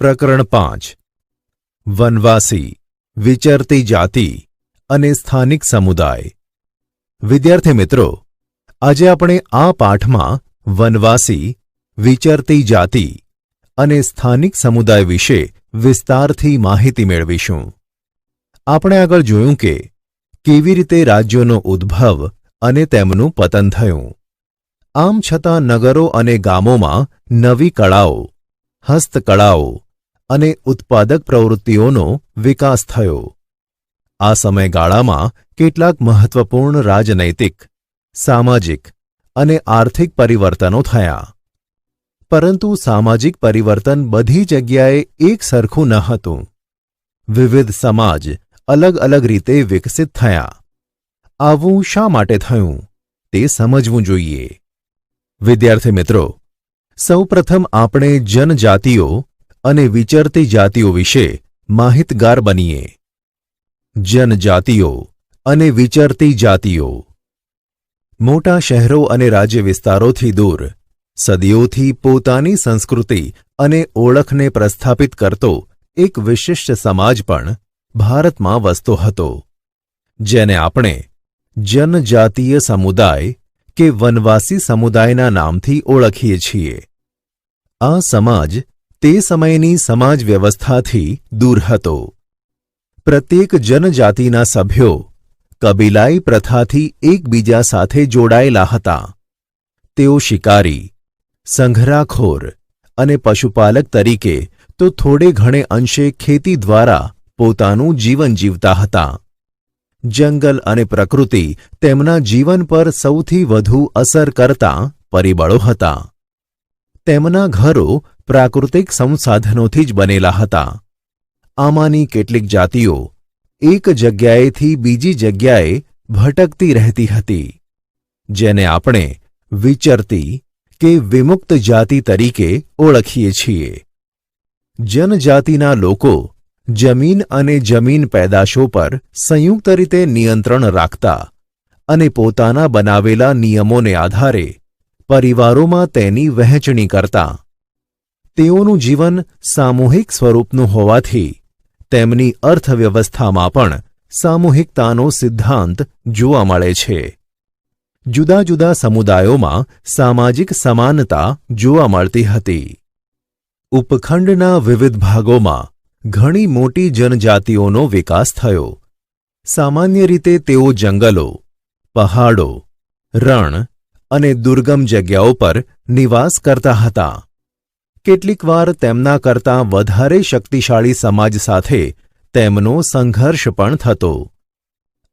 પ્રકરણ 5 વનવાસી, વિચરતી જાતિ અને સ્થાનિક સમુદાય। વિદ્યાર્થી મિત્રો, આજે આપણે આ પાઠમાં વનવાસી, વિચરતી જાતિ અને સ્થાનિક સમુદાય વિશે વિસ્તારથી માહિતી મેળવીશું। આપણે આગળ જોયું કે કેવી રીતે રાજ્યોનો ઉદ્ભવ અને તેમનું પતન થયું। આમ છતાં નગરો અને ગામોમાં નવી કળાઓ, હસ્તકળાઓ અને ઉત્પાદક પ્રવૃત્તિઓનો વિકાસ થયો। આ સમયગાળામાં કેટલાક મહત્વપૂર્ણ રાજનૈતિક, સામાજિક અને આર્થિક પરિવર્તનો થયા। પરંતુ સામાજિક પરિવર્તન બધી જગ્યાએ એક સરખું ન હતું। વિવિધ સમાજ અલગ અલગ રીતે વિકસિત થયા। આવું શા માટે થયું તે સમજવું જોઈએ। વિદ્યાર્થી મિત્રો, સૌપ્રથમ આપણે જનજાતિઓ અને વિચરતી જાતિઓ વિશે માહિતગાર બનીએ। જનજાતિઓ અને વિચરતી જાતિઓ મોટા શહેરો અને રાજ્ય વિસ્તારોથી દૂર સદીઓથી પોતાની સંસ્કૃતિ અને ઓળખને પ્રસ્થાપિત કરતો એક વિશિષ્ટ સમાજ પણ ભારતમાં વસતો હતો, જેને આપણે જનજાતીય સમુદાય કે વનવાસી સમુદાયના નામથી ઓળખીએ છીએ। આ સમાજ તે સમયની સમાજ વ્યવસ્થાથી દૂર હતો। પ્રત્યેક જનજાતિના સભ્યો કબીલાઈ પ્રથાથી એકબીજા સાથે જોડાયેલા હતા। તેઓ શિકારી, સંઘરાખોર અને પશુપાલક તરીકે તો થોડે ઘણે અંશે ખેતી દ્વારા પોતાનું જીવન જીવતા હતા। જંગલ અને પ્રકૃતિ તેમના જીવન પર સૌથી વધુ અસર કરતા પરિબળો હતા। તેમના ઘરો પ્રાકૃતિક સંસાધનોથી જ બનેલા હતા। આમાંની કેટલીક જાતિઓ એક જગ્યાએથી બીજી જગ્યાએ ભટકતી રહેતી હતી, જેને આપણે વિચરતી કે વિમુક્ત જાતિ તરીકે ઓળખીએ છીએ। જનજાતિના લોકો જમીન અને જમીન પેદાશો પર સંયુક્ત રીતે નિયંત્રણ રાખતા અને પોતાના બનાવેલા નિયમોને આધારે પરિવારોમાં તેની વહેંચણી કરતા। તેઓનું જીવન સામૂહિક સ્વરૂપનું હોવાથી તેમની અર્થવ્યવસ્થામાં પણ સામૂહિકતાનો સિદ્ધાંત જોવા મળે છે। જુદા જુદા સમુદાયોમાં સામાજિક સમાનતા જોવા મળતી હતી। ઉપખંડના વિવિધ ભાગોમાં ઘણી મોટી જનજાતિઓનો વિકાસ થયો। સામાન્ય રીતે તેઓ જંગલો, પહાડો, રણ અને દુર્ગમ જગ્યાઓ પર નિવાસ કરતા હતા। કેટલીકવાર તેમના કરતાં વધારે શક્તિશાળી સમાજ સાથે તેમનો સંઘર્ષ પણ થતો।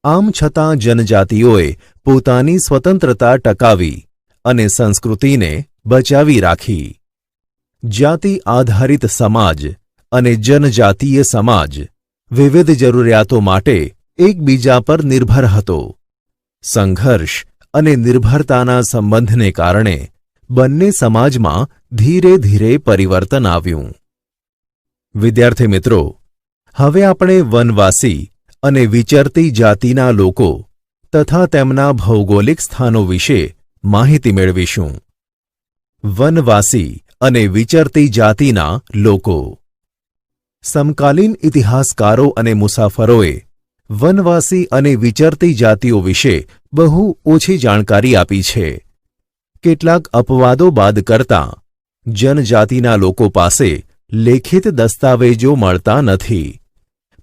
આમ છતાં જનજાતિઓએ પોતાની સ્વતંત્રતા ટકાવી અને સંસ્કૃતિને બચાવી રાખી। જાતિ આધારિત સમાજ અને જનજાતીય સમાજ વિવિધ જરૂરિયાતો માટે એકબીજા પર નિર્ભર હતો। સંઘર્ષ અને નિર્ભરતાના સંબંધને કારણે બંને સમાજમાં ધીરે ધીરે પરિવર્તન આવ્યું। વિદ્યાર્થી મિત્રો, હવે આપણે વનવાસી અને વિચરતી જાતિના લોકો તથા તેમના ભૌગોલિક સ્થાનો વિશે માહિતી મેળવીશું। વનવાસી અને વિચરતી જાતિના લોકો સમકાલીન ઇતિહાસકારો અને મુસાફરોએ વનવાસી અને વિચરતી જાતિઓ વિશે બહુ ઓછી જાણકારી આપી છે। કેટલાક અપવાદો બાદ કરતાં જનજાતિના લોકો પાસે લેખિત દસ્તાવેજો મળતા નથી,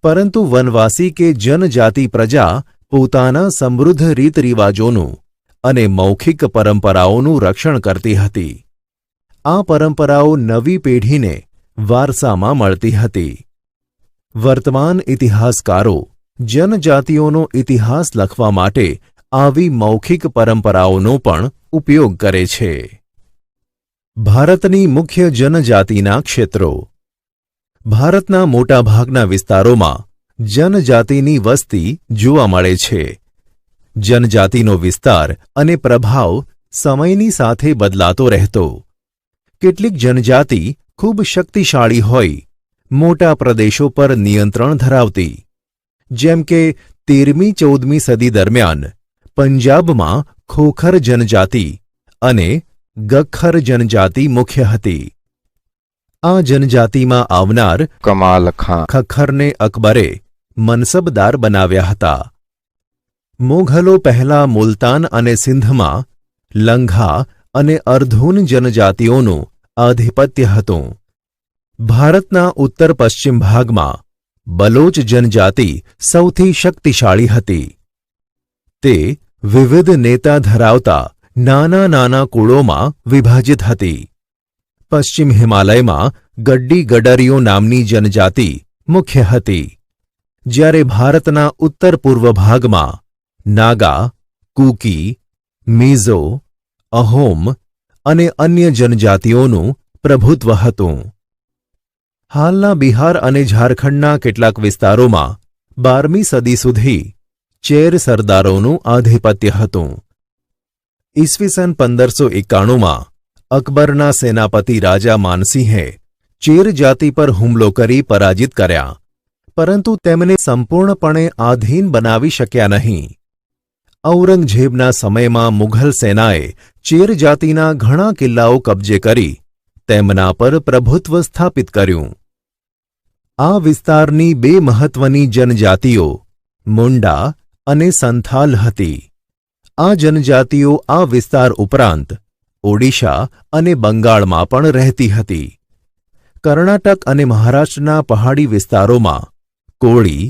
પરંતુ વનવાસી કે જનજાતિ પ્રજા પોતાના સમૃદ્ધ રીતરિવાજોનું અને મૌખિક પરંપરાઓનું રક્ષણ કરતી હતી। આ પરંપરાઓ નવી પેઢીને વારસામાં મળતી હતી। વર્તમાન ઇતિહાસકારો જનજાતિઓનો ઇતિહાસ લખવા માટે આવી મૌખિક પરંપરાઓનો પણ ઉપયોગ કરે છે। ભારતની મુખ્ય જનજાતિના ક્ષેત્રો ભારતના મોટાભાગના વિસ્તારોમાં જનજાતિની વસ્તી જોવા મળે છે। જનજાતિનો વિસ્તાર અને પ્રભાવ સમયની સાથે બદલાતો રહેતો। કેટલીક જનજાતિ ખૂબ શક્તિશાળી હોય મોટા પ્રદેશો પર નિયંત્રણ ધરાવતી, જેમ કે 13મી-14મી સદી દરમિયાન પંજાબમાં ખોખર જનજાતિ અને ગખ્ખર જનજાતિ મુખ્ય હતી। આ જનજાતિમાં આવનાર કમાલ ખાં, ખખ્ખરને અકબરે મનસબદાર બનાવ્યા હતા. મોઘલો પહેલા મુલતાન અને સિંધમાં લંઘા અને અર્ધૂન જનજાતિઓનું આધિપત્ય હતું. ભારતના ઉત્તર પશ્ચિમ ભાગમાં બલોચ જનજાતિ સૌથી શક્તિશાળી હતી. તે વિવિધ નેતા ધરાવતા નાના નાના કુળોમાં વિભાજિત હતી. પશ્ચિમ હિમાલયમાં ગડ્ડી ગડરીઓ નામની જનજાતિ મુખ્ય હતી, જ્યારે ભારતના ઉત્તર પૂર્વ ભાગમાં નાગા, કુકી, મિઝો, અહોમ અને અન્ય જનજાતિઓનું પ્રભુત્વ હતું. હાલના બિહાર અને ઝારખંડના કેટલાક વિસ્તારોમાં 12મી સદી સુધી ચેર સરદારોનું આધિપત્ય હતું. ઈસવીસન 1591માં અકબરના સેનાપતિ રાજા માનસિંહે ચેર જાતિ પર હુમલો કરી પરાજિત કર્યા, પરંતુ તેમને સંપૂર્ણપણે આધીન બનાવી શક્યા નહીં. ઔરંગઝેબના સમયમાં મુઘલ સેનાએ ચેર જાતિના ઘણા કિલ્લાઓ કબજે કરી તેમના પર પ્રભુત્વ સ્થાપિત કર્યું. આ વિસ્તારની બે મહત્વની જનજાતિઓ મુંડા અને સંથાલ હતી. આ જનજાતિઓ આ વિસ્તાર ઉપરાંત ઓડિશા અને બંગાળમાં પણ રહેતી હતી. કર્ણાટક અને મહારાષ્ટ્રના પહાડી વિસ્તારોમાં કોળી,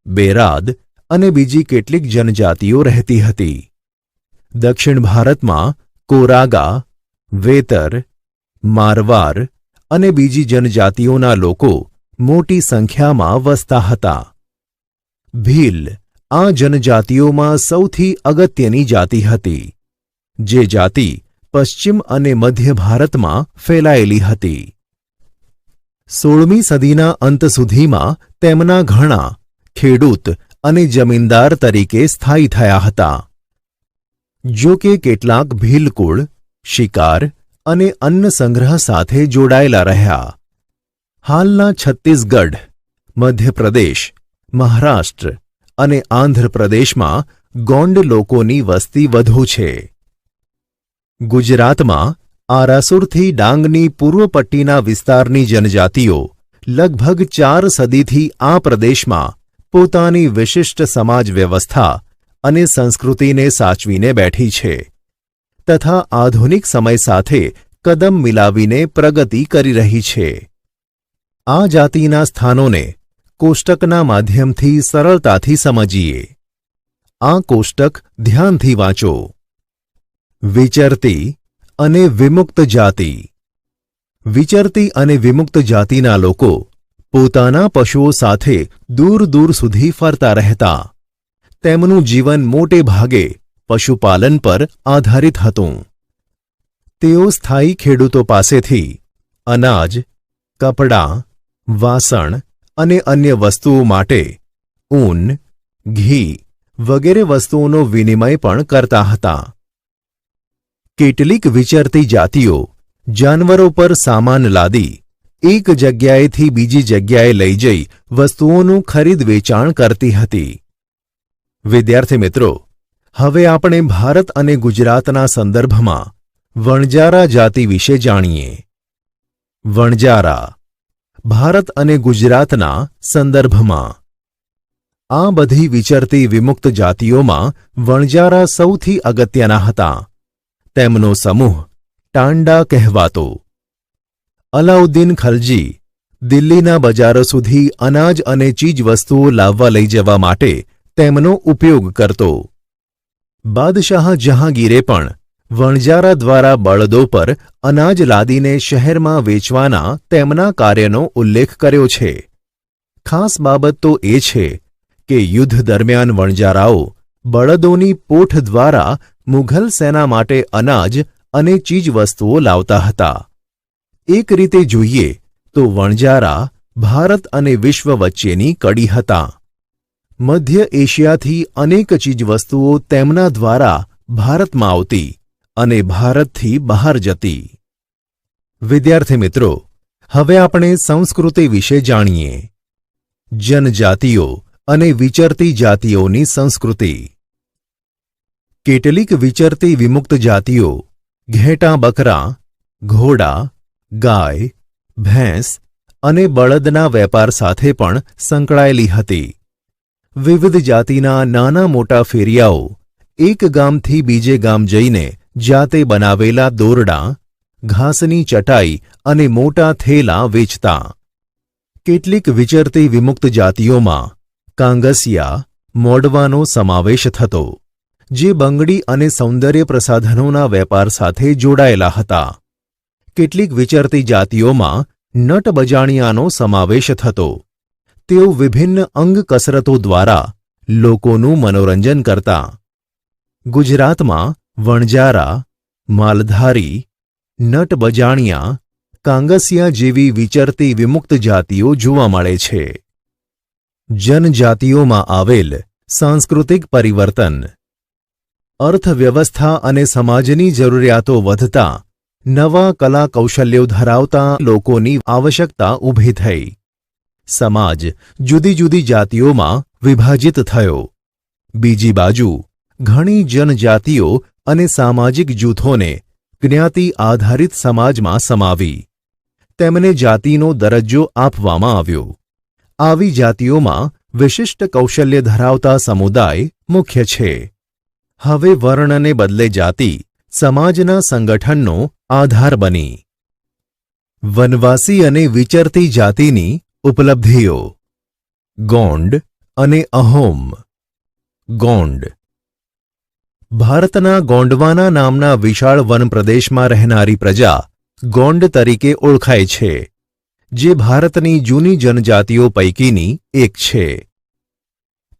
બેરાદ અને બીજી કેટલીક જનજાતિઓ રહેતી હતી. દક્ષિણ ભારતમાં કોરાગા, વેતર, મારવાર અને બીજી જનજાતિઓના લોકો મોટી સંખ્યામાં વસતા હતા. ભીલ આ જનજાતિઓમાં સૌથી અગત્યની જાતિ હતી, જે જાતિ પશ્ચિમ અને મધ્ય ભારતમાં ફેલાયેલી હતી. 16મી સદીના અંત સુધીમાં તેમના ઘણા ખેડૂત અને જમીનદાર તરીકે સ્થાયી થયા હતા. જો કે કેટલાક ભીલકુળ શિકાર અને અન્ન સંગ્રહ સાથે જોડાયેલા રહ્યા. હાલના છત્તીસગઢ, મધ્યપ્રદેશ, મહારાષ્ટ્ર અને આંધ્રપ્રદેશમાં ગોંડ લોકોની વસ્તી વધુ છે. ગુજરાતમાં આરાસુરથી ડાંગની પૂર્વ પટ્ટીના વિસ્તારની જનજાતિઓ લગભગ 4 સદીથી આ પ્રદેશમાં પોતાની વિશિષ્ટ સમાજ વ્યવસ્થા અને સંસ્કૃતિને સાચવીને બેઠી છે, તથા આધુનિક સમય સાથે કદમ મિલાવીને પ્રગતિ કરી રહી છે. આ જાતિના સ્થાનોને કોષ્ટકના માધ્યમથી સરળતાથી સમજીએ. આ કોષ્ટક ધ્યાનથી વાંચો. વિચરતી અને વિમુક્ત જાતિ. વિચરતી અને વિમુક્ત જાતિના લોકો પોતાના પશુઓ સાથે દૂર દૂર સુધી ફરતા રહેતા. તેમનું જીવન મોટે ભાગે પશુપાલન પર આધારિત હતું. તેઓ સ્થાયી ખેડૂતો પાસેથી અનાજ, કપડાં, વાસણ અને અન્ય વસ્તુઓ માટે ઊન, ઘી વગેરે વસ્તુઓનો વિનિમય પણ કરતા હતા. કેટલીક વિચરતી જાતિઓ જાનવરો પર સામાન લાદી એક જગ્યાએથી બીજી જગ્યાએ લઈ જઈ વસ્તુઓનું ખરીદ વેચાણ કરતી હતી. વિદ્યાર્થી મિત્રો, હવે આપણે ભારત અને ગુજરાતના સંદર્ભમાં વણજારા જાતિ વિશે જાણીએ. વણજારા ભારત અને ગુજરાતના સંદર્ભમાં. આ બધી વિચરતી વિમુક્ત જાતિઓમાં વણજારા સૌથી અગત્યના હતા. તેમનો સમૂહ ટાંડા કહેવાતો. અલાઉદ્દીન ખલજી દિલ્હીના બજારો સુધી અનાજ અને ચીજવસ્તુઓ લાવવા લઈ જવા માટે તેમનો ઉપયોગ કરતો. બાદશાહ જહાંગીરે પણ વણજારા દ્વારા બળદો પર અનાજ લાદીને શહેરમાં વેચવાના તેમના કાર્યનો ઉલ્લેખ કર્યો છે. ખાસ બાબત તો એ છે કે યુદ્ધ દરમિયાન વણજારાઓ બળદોની પોઠ દ્વારા મુઘલ સેના માટે અનાજ અને ચીજવસ્તુઓ લાવતા હતા. એક રીતે જોઈએ તો વણજારા ભારત અને વિશ્વ વચ્ચેની કડી હતા. મધ્ય એશિયાથી અનેક ચીજવસ્તુઓ તેમના દ્વારા ભારતમાં આવતી અને ભારતથી બહાર જતી. વિદ્યાર્થી મિત્રો, હવે આપણે સંસ્કૃતિ વિશે જાણીએ. જનજાતિઓ અને વિચરતી જાતિઓની સંસ્કૃતિ. કેટલીક વિચરતી વિમુક્ત જાતિઓ ઘેટાં બકરાં, ઘોડા, ગાય, ભેંસ અને બળદના વેપાર સાથે પણ સંકળાયેલી હતી. વિવિધ જાતિના નાના મોટા ફેરિયાઓ એક ગામથી બીજે ગામ જઈને જાતે બનાવેલા દોરડાં, ઘાસની ચટાઈ અને મોટા થેલા વેચતા. કેટલીક વિચરતી વિમુક્ત જાતિઓમાં કાંગસિયા, મોડવાનો સમાવેશ થતો, જે બંગડી અને સૌંદર્ય પ્રસાધનોના વેપાર સાથે જોડાયેલા હતા. કેટલીક વિચરતી જાતિઓમાં નટબજાણિયાનો સમાવેશ થતો. તેઓ વિભિન્ન અંગ કસરતો દ્વારા લોકોનું મનોરંજન કરતા. ગુજરાતમાં વણજારા, માલધારી, નટબજાણિયા, કાંગસિયા જેવી વિચરતી વિમુક્ત જાતિઓ જોવા મળે છે. જનજાતિઓમાં આવેલ સાંસ્કૃતિક પરિવર્તન. અર્થવ્યવસ્થા અને સમાજની જરૂરિયાતો વધતા નવા કલા કૌશલ્યો ધરાવતા લોકોની આવશ્યકતા ઊભી થઈ. સમાજ જુદી જુદી જાતિઓમાં વિભાજિત થયો. બીજી બાજુ ઘણી જનજાતિઓ અને સામાજિક જૂથોને જ્ઞાતિ આધારિત સમાજમાં સમાવી. તેમને જાતિનો દરજ્જો આપવામાં આવ્યો. આવી જાતિઓમાં વિશિષ્ટ કૌશલ્ય ધરાવતા સમુદાય મુખ્ય છે. હવે વર્ણને બદલે જાતિ સમાજના સંગઠનનો આધાર બની. વનવાસી અને વિચરતી જાતિની ઉપલબ્ધિઓ. ગોંડ અને અહોમ. ગોંડ ભારતના ગોંડવાના નામના વિશાળ વન પ્રદેશમાં રહેનારી પ્રજા ગોંડ તરીકે ઓળખાય છે, જે ભારતની જૂની જનજાતિઓ પૈકીની એક છે.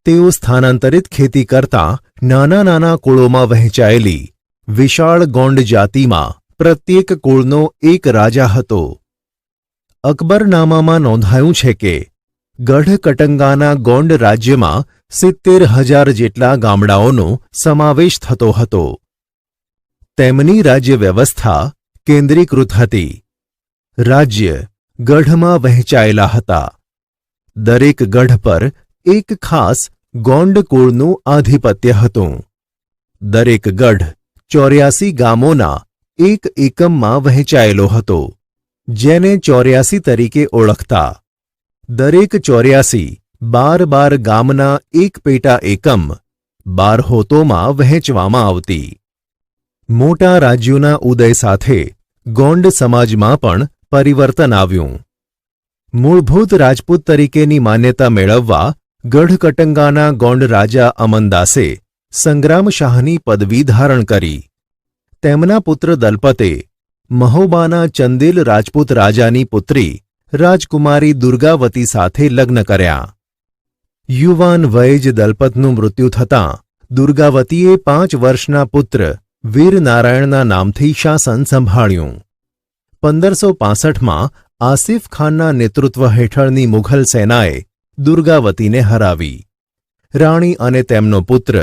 તેઓ સ્થાનાંતરિત ખેતી કરતા નાના નાના કુળોમાં વહેંચાયેલી વિશાળ ગોંડ જાતિમાં પ્રત્યેક કુળનો એક રાજા હતો. અકબરનામામાં નોંધાયું છે કે ગઢકટંગાના ગોંડ રાજ્યમાં 70,000 જેટલા ગામડાઓનો સમાવેશ થતો હતો. તેમની રાજ્ય વ્યવસ્થા કેન્દ્રીકૃત હતી. રાજ્ય ગઢમાં વહેંચાયેલા હતા. દરેક ગઢ પર એક ખાસ ગોંડ કુળનું આધિપત્ય હતું. દરેક ગઢ 84 ગામોના એક એકમમાં વહેંચાયેલો હતો, જેને 84 તરીકે ઓળખતા. દરેક 84 12 ગામના એક પેટા એકમ 12 હોતોમાં વહેંચવામાં આવતી. મોટા રાજ્યોના ઉદય સાથે ગોંડ સમાજમાં પણ પરિવર્તન આવ્યું. મૂળભૂત રાજપૂત તરીકેની માન્યતા મેળવવા ગઢકટંગાના ગોંડ રાજા અમનદાસે સંગ્રામશાહની પદવી ધારણ કરી. તેમના પુત્ર દલપતે મહોબાના ચંદેલ રાજપૂત રાજાની પુત્રી રાજકુમારી દુર્ગાવતી સાથે લગ્ન કર્યા. યુવાન વયે જ દલપતનું મૃત્યુ થતાં દુર્ગાવતીએ 5 વર્ષના પુત્ર વીરનારાયણના નામથી શાસન સંભાળ્યું. 1565માં આસિફ ખાનના નેતૃત્વ હેઠળની મુઘલ સેનાએ દુર્ગાવતીને હરાવી. રાણી અને તેમનો પુત્ર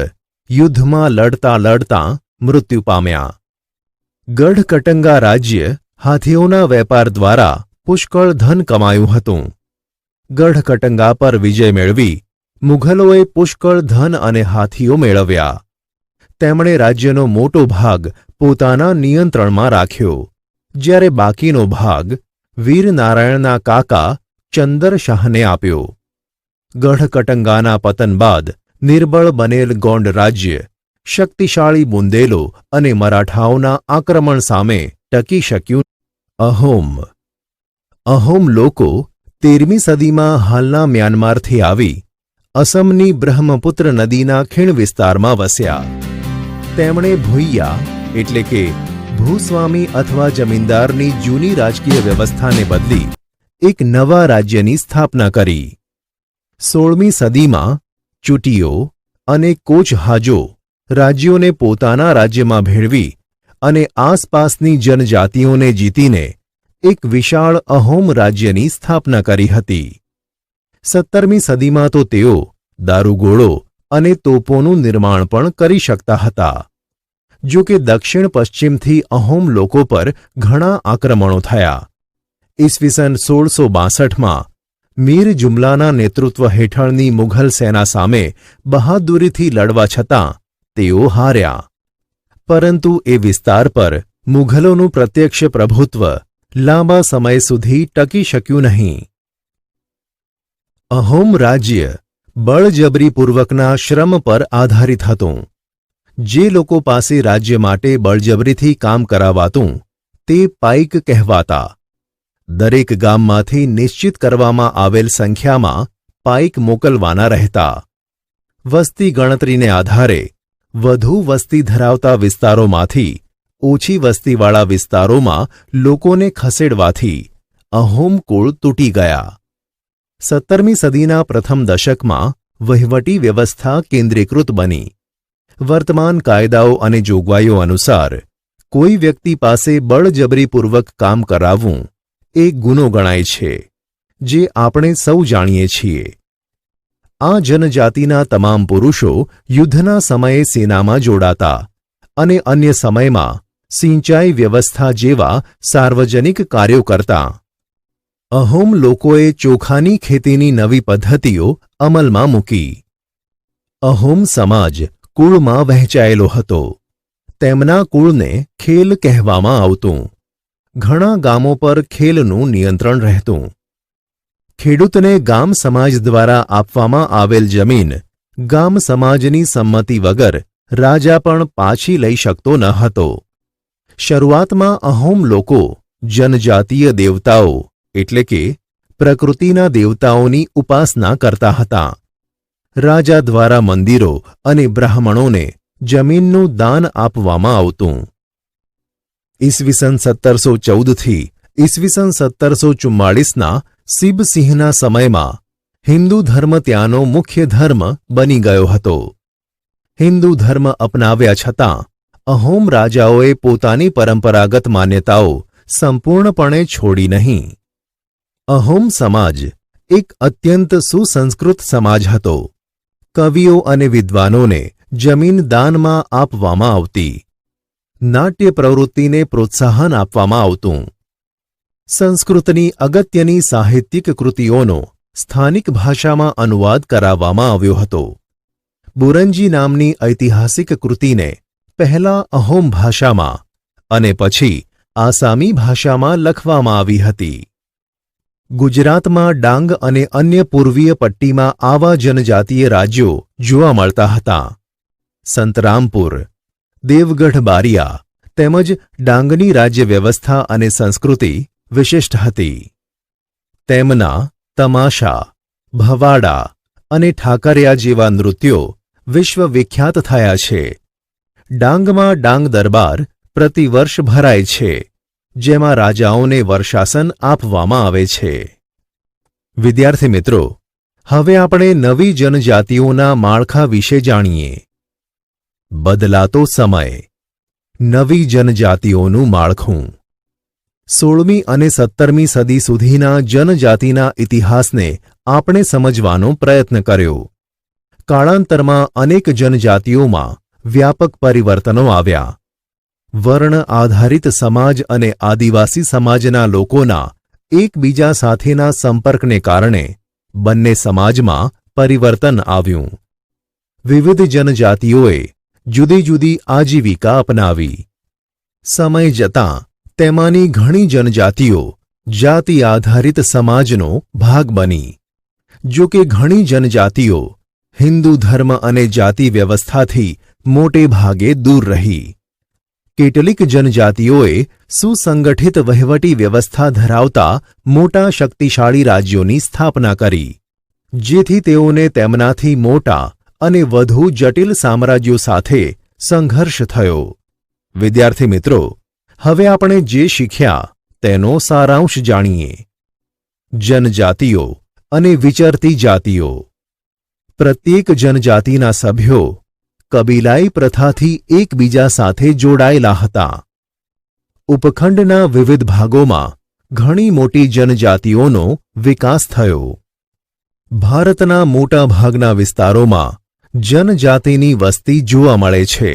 યુદ્ધમાં લડતા લડતા મૃત્યુ પામ્યા. ગઢકટંગા રાજ્ય હાથીઓના વેપાર દ્વારા પુષ્કળ ધન કમાયું હતું. ગઢકટંગા પર વિજય મેળવી મુઘલોએ પુષ્કળ ધન અને હાથીઓ મેળવ્યા. તેમણે રાજ્યનો મોટો ભાગ પોતાના નિયંત્રણમાં રાખ્યો, જ્યારે બાકીનો ભાગ વીરનારાયણના કાકા ચંદર શાહને આપ્યો. ગઢકટંગાના પતન બાદ નિર્બળ બનેલ ગોંડ રાજ્ય શક્તિશાળી બુંદેલો અને મરાઠાઓના આક્રમણ સામે ટકી શક્યું. અહોમ લોકો 13મી સદીમાં હાલના મ્યાનમારથી આવી અસમની બ્રહ્મપુત્ર નદીના ખીણ વિસ્તારમાં વસ્યા. તેમણે ભૂઇયા એટલે કે ભૂસ્વામી અથવા જમીનદારની જૂની રાજકીય વ્યવસ્થાને બદલી એક નવા રાજ્યની સ્થાપના કરી. 16મી સદીમાં ચૂટીઓ અને કોચહાજો રાજ્યોને પોતાના રાજ્યમાં ભેળવી અને આસપાસની જનજાતિઓને જીતીને એક વિશાળ અહોમ રાજ્યની સ્થાપના કરી હતી. 17મી સદીમાં તો તેઓ દારૂગોળો અને તોપોનું નિર્માણ પણ કરી શકતા હતા. જો કે દક્ષિણ પશ્ચિમથી અહોમ લોકો પર ઘણા આક્રમણો થયા. ઈસવીસન 1662માં મીર જુમલાના નેતૃત્વ હેઠળની મુઘલ સેના સામે બહાદુરીથી લડવા છતાં તેઓ હાર્યા. પરંતુ એ વિસ્તાર પર મુઘલોનું પ્રત્યક્ષ પ્રભુત્વ લાંબા સમય સુધી ટકી શક્યું નહીં. અહોમ રાજ્ય બળજબરીપૂર્વકના શ્રમ પર આધારિત હતું. જે લોકો પાસે રાજ્ય માટે બળજબરીથી કામ કરાવાતું તે પાઇક કહેવાતા. દરેક ગામમાંથી નિશ્ચિત કરવામાં આવેલ સંખ્યામાં પાઇક મોકલવાના રહેતા. વસ્તી ગણતરીને આધારે વધુ વસ્તી ધરાવતા વિસ્તારોમાંથી ઓછી વસ્તીવાળા વિસ્તારોમાં લોકોને ખસેડવાથી અહોમ કુળ તૂટી ગયા. 17મી સદીના પ્રથમ દશકમાં વહીવટી વ્યવસ્થા કેન્દ્રીકૃત બની. વર્તમાન કાયદાઓ અને જોગવાઈઓ અનુસાર કોઈ વ્યક્તિ પાસે બળજબરીપૂર્વક કામ કરાવવું એ ગુનો ગણાય છે, જે આપણે સૌ જાણીએ છીએ. આ જનજાતિના તમામ પુરુષો યુદ્ધના સમયે સેનામાં જોડાતા અને અન્ય સમયમાં સિંચાઈ વ્યવસ્થા જેવા સાર્વજનિક કાર્યો કરતા. અહોમ લોકોએ ચોખાની ખેતીની નવી પદ્ધતિઓ અમલમાં મૂકી. અહોમ સમાજ કુળમાં વહેંચાયેલો હતો. તેમના કુળને ખેલ કહેવામાં આવતું. ઘણા ગામો પર ખેલનું નિયંત્રણ રહેતું. ખેડૂતને ગામ સમાજ દ્વારા આપવામાં આવેલ જમીન ગામ સમાજની સંમતિ વગર રાજા પણ પાછી લઈ શકતો ન હતો. શરૂઆતમાં અહોમ લોકો જનજાતીય દેવતાઓ એટલે કે પ્રકૃતિના દેવતાઓની ઉપાસના કરતા હતા. રાજા દ્વારા મંદિરો અને બ્રાહ્મણોને જમીનનું દાન આપવામાં આવતું. ઈસવીસન 1714થી ઈસવીસન 1744ના શિબસિંહના સમયમાં હિન્દુ ધર્મ ત્યાંનો મુખ્ય ધર્મ બની ગયો હતો. હિન્દુ ધર્મ અપનાવ્યા છતાં અહોમ રાજાઓએ પોતાની પરંપરાગત માન્યતાઓ સંપૂર્ણપણે છોડી નહીં. અહોમ સમાજ એક અત્યંત સુસંસ્કૃત સમાજ હતો. કવિઓ અને વિદ્વાનોને જમીન દાનમાં આપવામાં આવતી. નાટ્ય પ્રવૃત્તિને પ્રોત્સાહન આપવામાં આવતું. સંસ્કૃતની અગત્યની સાહિત્યિક કૃતિઓનો સ્થાનિક ભાષામાં અનુવાદ કરાવવામાં આવ્યો હતો. બુરંજી નામની ઐતિહાસિક કૃતિને પહેલા અહોમ ભાષામાં અને પછી આસામી ભાષામાં લખવામાં આવી હતી. ગુજરાતમાં ડાંગ અને અન્ય પૂર્વીય પટ્ટીમાં આવા જનજાતીય રાજ્યો જોવા મળતા હતા. સંતરામપુર, દેવગઢ બારિયા તેમજ ડાંગની રાજ્ય વ્યવસ્થા અને સંસ્કૃતિ વિશિષ્ટ હતી. તેમના તમાશા, ભવાડા અને ઠાકરિયા જેવા નૃત્યો વિશ્વવિખ્યાત થયા છે. ડાંગમાં ડાંગ દરબાર પ્રતિવર્ષ ભરાય છે, જેમાં રાજાઓને વર્ષાસન આપવામાં આવે છે. વિદ્યાર્થી મિત્રો, હવે આપણે નવી જનજાતિઓના માળખા વિશે જાણીએ. બદલાતો સમય. નવી જનજાતિઓનું માળખું. 16મી અને 17મી સદી સુધીના જનજાતિના ઇતિહાસને આપણે સમજવાનો પ્રયત્ન કર્યો. કાળાંતરમાં અનેક જનજાતિઓમાં વ્યાપક પરિવર્તનો આવ્યા. વર્ણ આધારિત સમાજ અને આદિવાસી સમાજના લોકોના એકબીજા સાથેના સંપર્કને કારણે બંને સમાજમાં પરિવર્તન આવ્યું. વિવિધ જનજાતિઓએ જુદી જુદી આજીવિકા અપનાવી. સમય જતાં તેમાંની ઘણી જનજાતિઓ જાતિ આધારિત સમાજનો ભાગ બની. જો કે ઘણી જનજાતિઓ હિન્દુ ધર્મ અને જાતિ વ્યવસ્થાથી મોટે ભાગે દૂર રહી. કેટલીક જનજાતિઓએ સુસંગઠિત વહીવટી વ્યવસ્થા ધરાવતા મોટા શક્તિશાળી રાજ્યોની સ્થાપના કરી, જેથી તેઓને તેમનાથી મોટા અને વધુ જટિલ સામ્રાજ્યો સાથે સંઘર્ષ થયો. વિદ્યાર્થી મિત્રો, હવે આપણે જે શીખ્યા તેનો સારાંશ જાણીએ. જનજાતિઓ અને વિચરતી જાતિઓ. પ્રત્યેક જનજાતિના સભ્યો કબીલાઈ પ્રથાથી એકબીજા સાથે જોડાયેલા હતા. ઉપખંડના વિવિધ ભાગોમાં ઘણી મોટી જનજાતિઓનો વિકાસ થયો. ભારતના મોટા ભાગના વિસ્તારોમાં જનજાતિની વસ્તી જોવા મળે છે.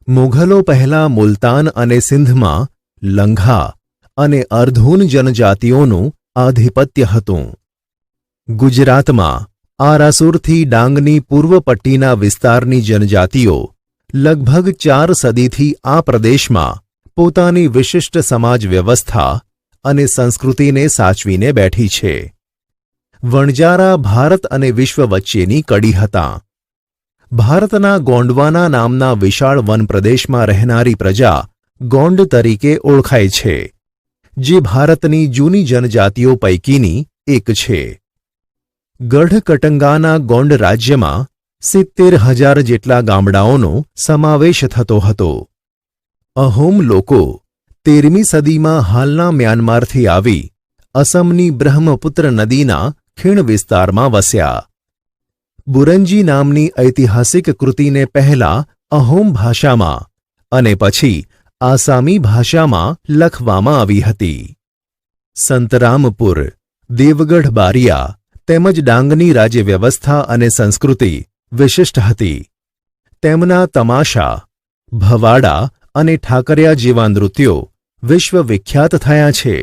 મુઘલો પહેલા મુલતાન અને સિંધમાં લંઘા અને અર્ધૂન જનજાતિઓનું આધિપત્ય હતું. ગુજરાતમાં આરાસુરથી ડાંગની પૂર્વ પટ્ટીના વિસ્તારની જનજાતિઓ લગભગ 4 સદીથી આ પ્રદેશમાં પોતાની વિશિષ્ટ સમાજ વ્યવસ્થા અને સંસ્કૃતિને સાચવીને બેઠી છે. વણજારા ભારત અને વિશ્વ વચ્ચેની કડી હતા. ભારતના ગોંડવાના નામના વિશાળ વનપ્રદેશમાં રહેનારી પ્રજા ગોંડ તરીકે ઓળખાય છે, જે ભારતની જૂની જનજાતિઓ પૈકીની એક છે. ગઢકટંગાના ગોંડ રાજ્યમાં 70,000 જેટલા ગામડાઓનો સમાવેશ થતો હતો. અહોમ લોકો 13મી સદીમાં હાલના મ્યાનમારથી આવી અસમની બ્રહ્મપુત્ર નદીના ખીણ વિસ્તારમાં વસ્યા. બુરંજી નામની ઐતિહાસિક કૃતિને પહેલા અહોમ ભાષામાં અને પછી આસામી ભાષામાં લખવામાં આવી હતી. સંતરામપુર, દેવગઢ બારિયા તેમજ ડાંગની રાજ્યવ્યવસ્થા અને સંસ્કૃતિ વિશિષ્ટ હતી. તેમના તમાશા, ભવાડા અને ઠાકરિયા જેવા નૃત્યો વિશ્વવિખ્યાત થયા છે.